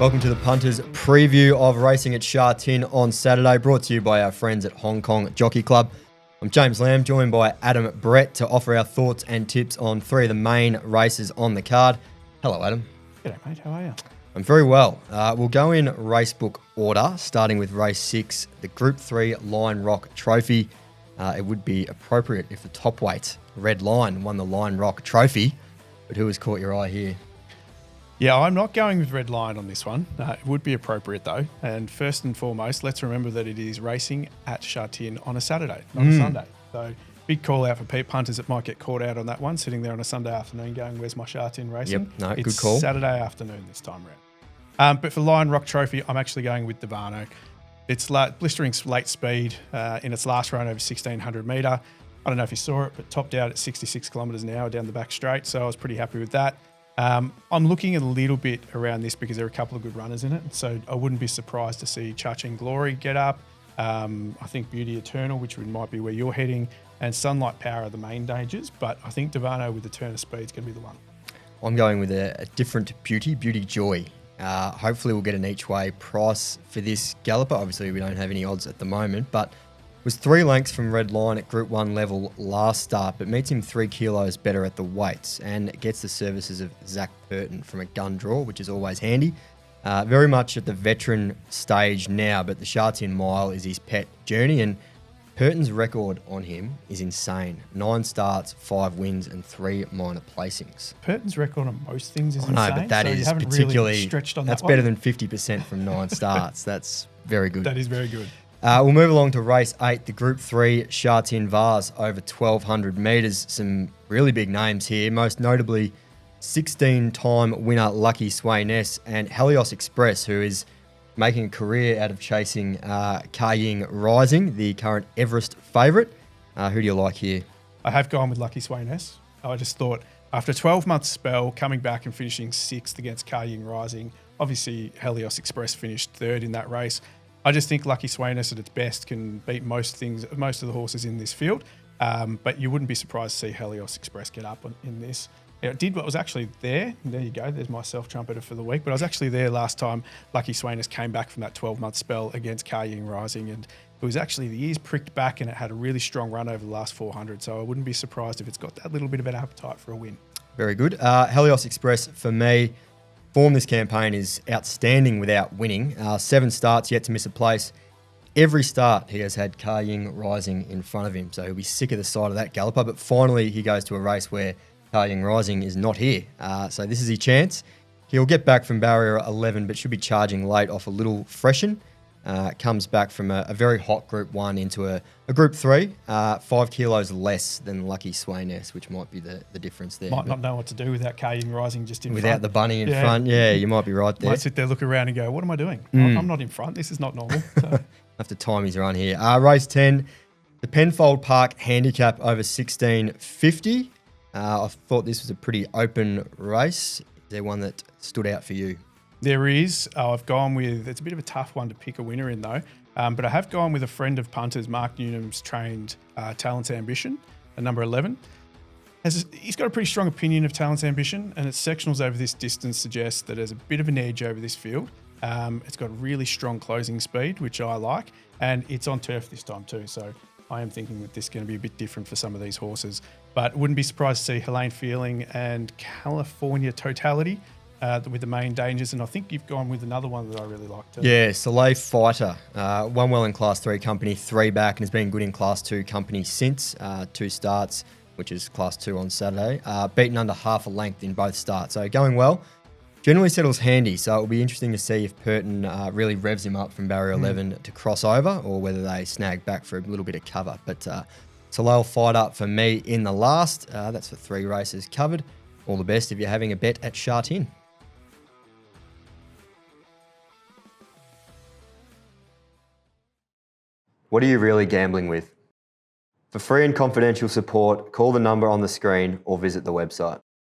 Welcome to the Punters preview of racing at Sha Tin on Saturday, brought to you by our friends at Hong Kong Jockey Club. I'm James Lamb, joined by Adam Brett to offer our thoughts and tips on three of the main races on the card. Hello, Adam. G'day, mate. How are you? I'm very well. We'll go in racebook order, starting with race 6, the Group 3 Lion Rock Trophy. It would be appropriate if the top weight, Red Lion, won the Lion Rock Trophy, but who has caught your eye here? Yeah, I'm not going with Red Lion on this one. It would be appropriate though. And first and foremost, let's remember that it is racing at Sha Tin on a Saturday, not a Sunday. So big call out for punters that might get caught out on that one, sitting there on a Sunday afternoon going, where's my Sha Tin racing? Yep, no, it's good call. Saturday afternoon this time around. But for Lion Rock Trophy, I'm actually going with Devano. It's blistering late speed in its last run over 1,600 metre. I don't know if you saw it, but topped out at 66 kilometres an hour down the back straight. So I was pretty happy with that. I'm looking a little bit around this because there are a couple of good runners in it. So I wouldn't be surprised to see Sha Tin Glory get up. I think Beauty Eternal, which might be where you're heading, and Sunlight Power are the main dangers. But I think Devano with the turn of speed is going to be the one. I'm going with a different Beauty Joy. Hopefully we'll get an each way price for this galloper. Obviously we don't have any odds at the moment, but was 3 lengths from Red Lion at Group 1 level last start, but meets him 3 kilos better at the weights and gets the services of Zach Burton from a gun draw, which is always handy. Very much at the veteran stage now, but the Sha Tin Mile is his pet journey, and Burton's record on him is insane. 9 starts, 5 wins, and 3 minor placings. Burton's record on most things is insane. No, but that so is particularly really stretched on that's that better one. than 50% from 9 starts. That's very good. That is very good. We'll move along to race 8, the Group 3 Sha Tin Vase over 1,200 metres. Some really big names here, most notably 16-time winner Lucky Sway Ness and Helios Express, who is making a career out of chasing Ka Ying Rising, the current Everest favourite. Who do you like here? I have gone with Lucky Sway Ness. I just thought after a 12-month spell, coming back and finishing 6th against Ka Ying Rising, obviously Helios Express finished 3rd in that race. I just think Lucky Swayness at its best can beat most of the horses in this field. But you wouldn't be surprised to see Helios Express get up in this. It did what was actually there. There you go. There's my self-trumpeter for the week. But I was actually there last time Lucky Swayness came back from that 12-month spell against Ka Ying Rising. And it was actually the ears pricked back and it had a really strong run over the last 400. So I wouldn't be surprised if it's got that little bit of an appetite for a win. Very good. Helios Express, for me, form this campaign is outstanding without winning. 7 starts, yet to miss a place. Every start he has had Ka Ying Rising in front of him, so he'll be sick of the sight of that galloper. But finally he goes to a race where Ka Ying Rising is not here. So this is his chance. He'll get back from barrier 11, but should be charging late off a little freshen. Comes back from a very hot Group 1 into a Group 3, 5 kilos less than Lucky Swayness, which might be the difference there. Might not know what to do without Ka Ying Rising just in without front. the bunny in front. Yeah, you might be right there. Might sit there, look around and go, what am I doing? I'm not in front. This is not normal. So. Have to time his run here. Race 10, the Penfold Park Handicap over 1650. I thought this was a pretty open race. Is there one that stood out for you? There is. I've gone with, it's a bit of a tough one to pick a winner in though, but I have gone with a friend of punters, Mark Newnham's trained Talent's Ambition, at number 11. He's got a pretty strong opinion of Talent's Ambition, and its sectionals over this distance suggest that there's a bit of an edge over this field. It's got really strong closing speed, which I like, and it's on turf this time too, so I am thinking that this is going to be a bit different for some of these horses. But wouldn't be surprised to see Helene Feeling and California Totality with the main dangers, and I think you've gone with another one that I really like too. Yeah, Soleil Fighter. Won well in Class 3 company, 3 back, and has been good in Class 2 company since. 2 starts, which is Class 2 on Saturday. Beaten under half a length in both starts, so going well. Generally settles handy, so it'll be interesting to see if Burton really revs him up from barrier 11 to cross over, or whether they snag back for a little bit of cover. But Soleil Fighter for me in the last. That's for 3 races covered. All the best if you're having a bet at Sha Tin. What are you really gambling with? For free and confidential support, call the number on the screen or visit the website.